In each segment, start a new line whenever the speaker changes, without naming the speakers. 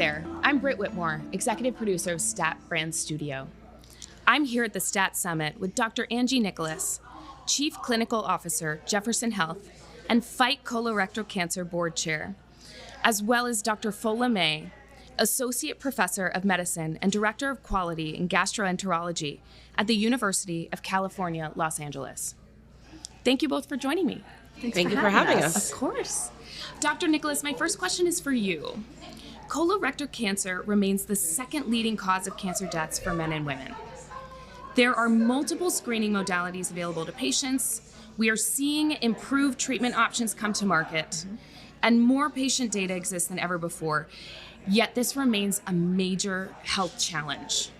there, I'm Britt Whitmore, executive producer of Stat Brand Studio. I'm here at the Stat Summit with Dr. Angie Nicholas, Chief Clinical Officer, Jefferson Health, and Fight Colorectal Cancer Board Chair, as well as Dr. Fola May, Associate Professor of Medicine and Director of Quality in Gastroenterology at the University of California, Los Angeles. Thank you both for joining me.
Thank you for having us.
Of course. Dr. Nicholas, my first question is for you. Colorectal cancer remains the second leading cause of cancer deaths for men and women. There are multiple screening modalities available to patients. We are seeing improved treatment options come to market, and more patient data exists than ever before. Yet this remains a major health challenge.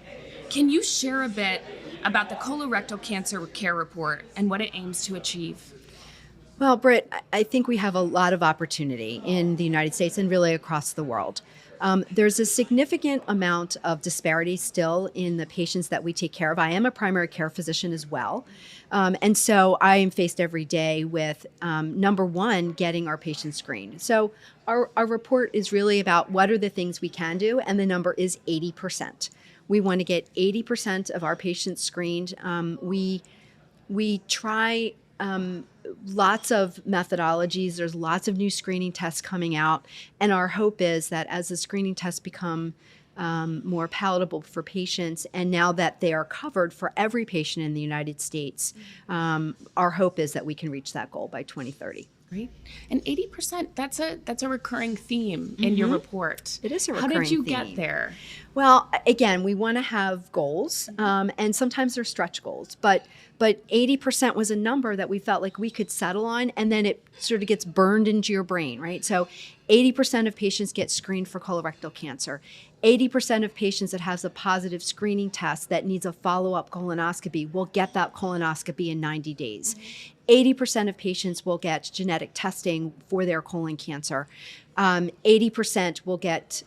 Can you share a bit about the Colorectal Cancer Care Report and what it aims to achieve?
Well, Britt, I think we have a lot of opportunity in the United States and really across the world. There's a significant amount of disparity still in the patients that we take care of. I am a primary care physician as well. And so I am faced every day with, number one, getting our patients screened. So our report is really about what are the things we can do, and the number is 80%. We want to get 80% of our patients screened. We try lots of methodologies. There's lots of new screening tests coming out. And our hope is that as the screening tests become more palatable for patients, and now that they are covered for every patient in the United States, our hope is that we can reach that goal by 2030.
Great. And 80%, that's a recurring theme in your report.
It is a recurring theme.
How did you get there?
Well, again, we want to have goals, and sometimes they're stretch goals, but 80% was a number that we felt like we could settle on, and then it sort of gets burned into your brain, right? So 80% of patients get screened for colorectal cancer. 80% of patients that has a positive screening test that needs a follow-up colonoscopy will get that colonoscopy in 90 days. 80% of patients will get genetic testing for their colon cancer. 80%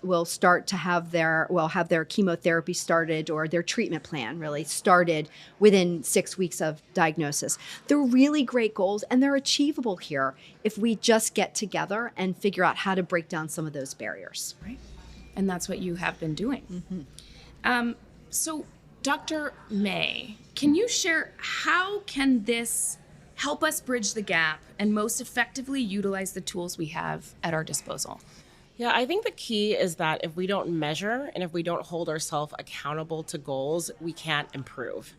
will start to have their chemotherapy started, or their treatment plan really started within 6 weeks of diagnosis. They're really great goals, and they're achievable here if we just get together and figure out how to break down some of those barriers.
Right. And that's what you have been doing. So Dr. May, can you share how can this help us bridge the gap and most effectively utilize the tools we have at our disposal?
Yeah, I think the key is that if we don't measure and if we don't hold ourselves accountable to goals, we can't improve.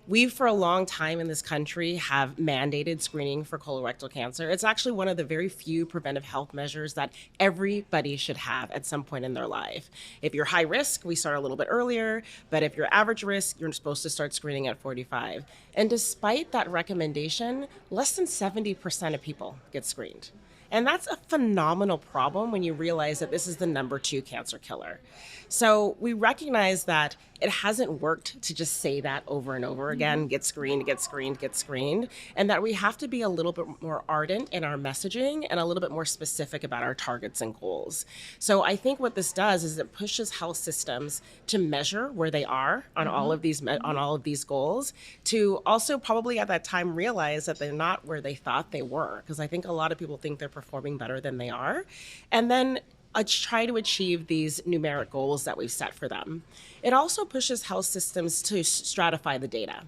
We, for a long time in this country, have mandated screening for colorectal cancer. It's actually one of the very few preventive health measures that everybody should have at some point in their life. If you're high risk, we start a little bit earlier, but if you're average risk, you're supposed to start screening at 45. And despite that recommendation, less than 70% of people get screened. And that's a phenomenal problem when you realize that this is the number 2 cancer killer. So we recognize that it hasn't worked to just say that over and over again, get screened, get screened, get screened, and that we have to be a little bit more ardent in our messaging and a little bit more specific about our targets and goals. So I think what this does is it pushes health systems to measure where they are on all of these goals, to also probably at that time realize that they're not where they thought they were, because I think a lot of people think they're performing better than they are, and then try to achieve these numeric goals that we've set for them. It also pushes health systems to stratify the data.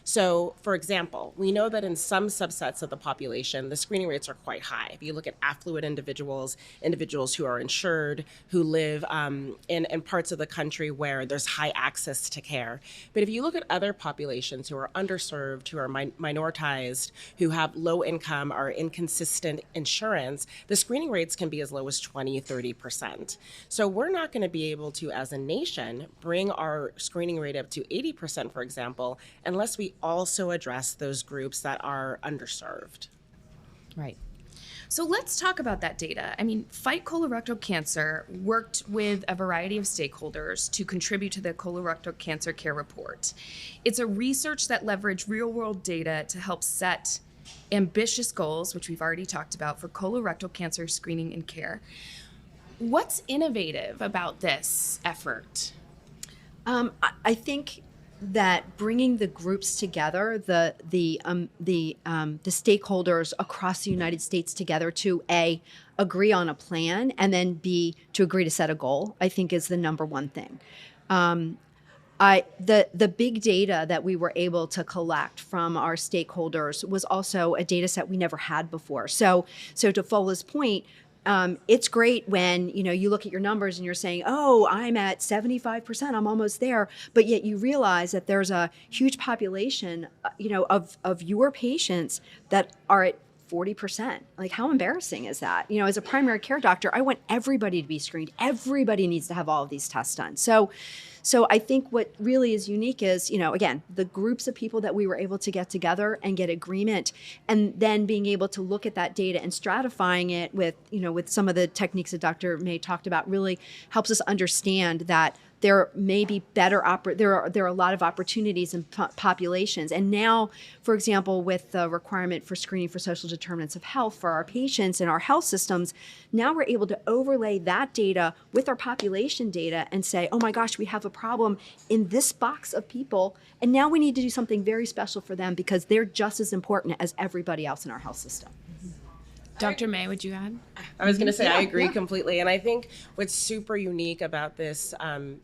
So, for example, we know that in some subsets of the population, the screening rates are quite high. If you look at affluent individuals who are insured, who live in parts of the country where there's high access to care. But if you look at other populations who are underserved, who are minoritized, who have low income or inconsistent insurance, the screening rates can be as low as 20, 30%. So we're not going to be able to, as a nation, bring our screening rate up to 80%, for example, unless we also address those groups that are underserved.
Right. So let's talk about that data. I mean, Fight Colorectal Cancer worked with a variety of stakeholders to contribute to the Colorectal Cancer Care Report. It's a research that leveraged real-world data to help set ambitious goals, which we've already talked about, for colorectal cancer screening and care. What's innovative about this effort?
I think that bringing the groups together, the stakeholders across the United States together to agree on a plan, and then B, to agree to set a goal, I think is the number one thing. The big data that we were able to collect from our stakeholders was also a data set we never had before. So to Fola's point, it's great when you look at your numbers and you're saying, oh, I'm at 75%, I'm almost there, but yet you realize that there's a huge population, of your patients that are at 40%. Like, how embarrassing is that? As a primary care doctor, I want everybody to be screened. Everybody needs to have all of these tests done. So I think what really is unique is, again, the groups of people that we were able to get together and get agreement, and then being able to look at that data and stratifying it with some of the techniques that Dr. May talked about really helps us understand that there may be there are a lot of opportunities in populations. And now, for example, with the requirement for screening for social determinants of health for our patients in our health systems, now we're able to overlay that data with our population data and say, oh my gosh, we have a problem in this box of people, and now we need to do something very special for them because they're just as important as everybody else in our health system.
Dr. May, would you add?
I was going to say, I agree completely. And I think what's super unique about this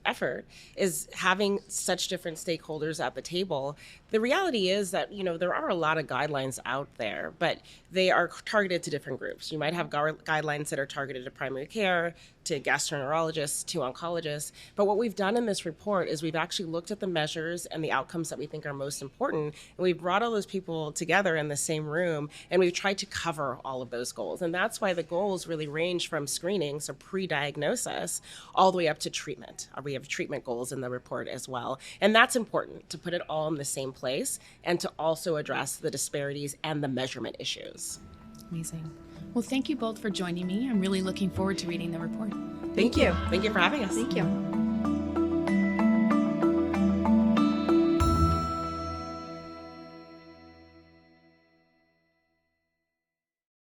effort is having such different stakeholders at the table. The reality is that, there are a lot of guidelines out there, but they are targeted to different groups. You might have guidelines that are targeted to primary care, to gastroenterologists, to oncologists. But what we've done in this report is we've actually looked at the measures and the outcomes that we think are most important. And we've brought all those people together in the same room, and we've tried to cover all of those goals. And that's why the goals really range from screening, so pre-diagnosis, all the way up to treatment. We have treatment goals in the report as well. And that's important, to put it all in the same place and to also address the disparities and the measurement issues.
Amazing. Well, thank you both for joining me. I'm really looking forward to reading the report.
Thank you. Thank you for having us.
Thank you.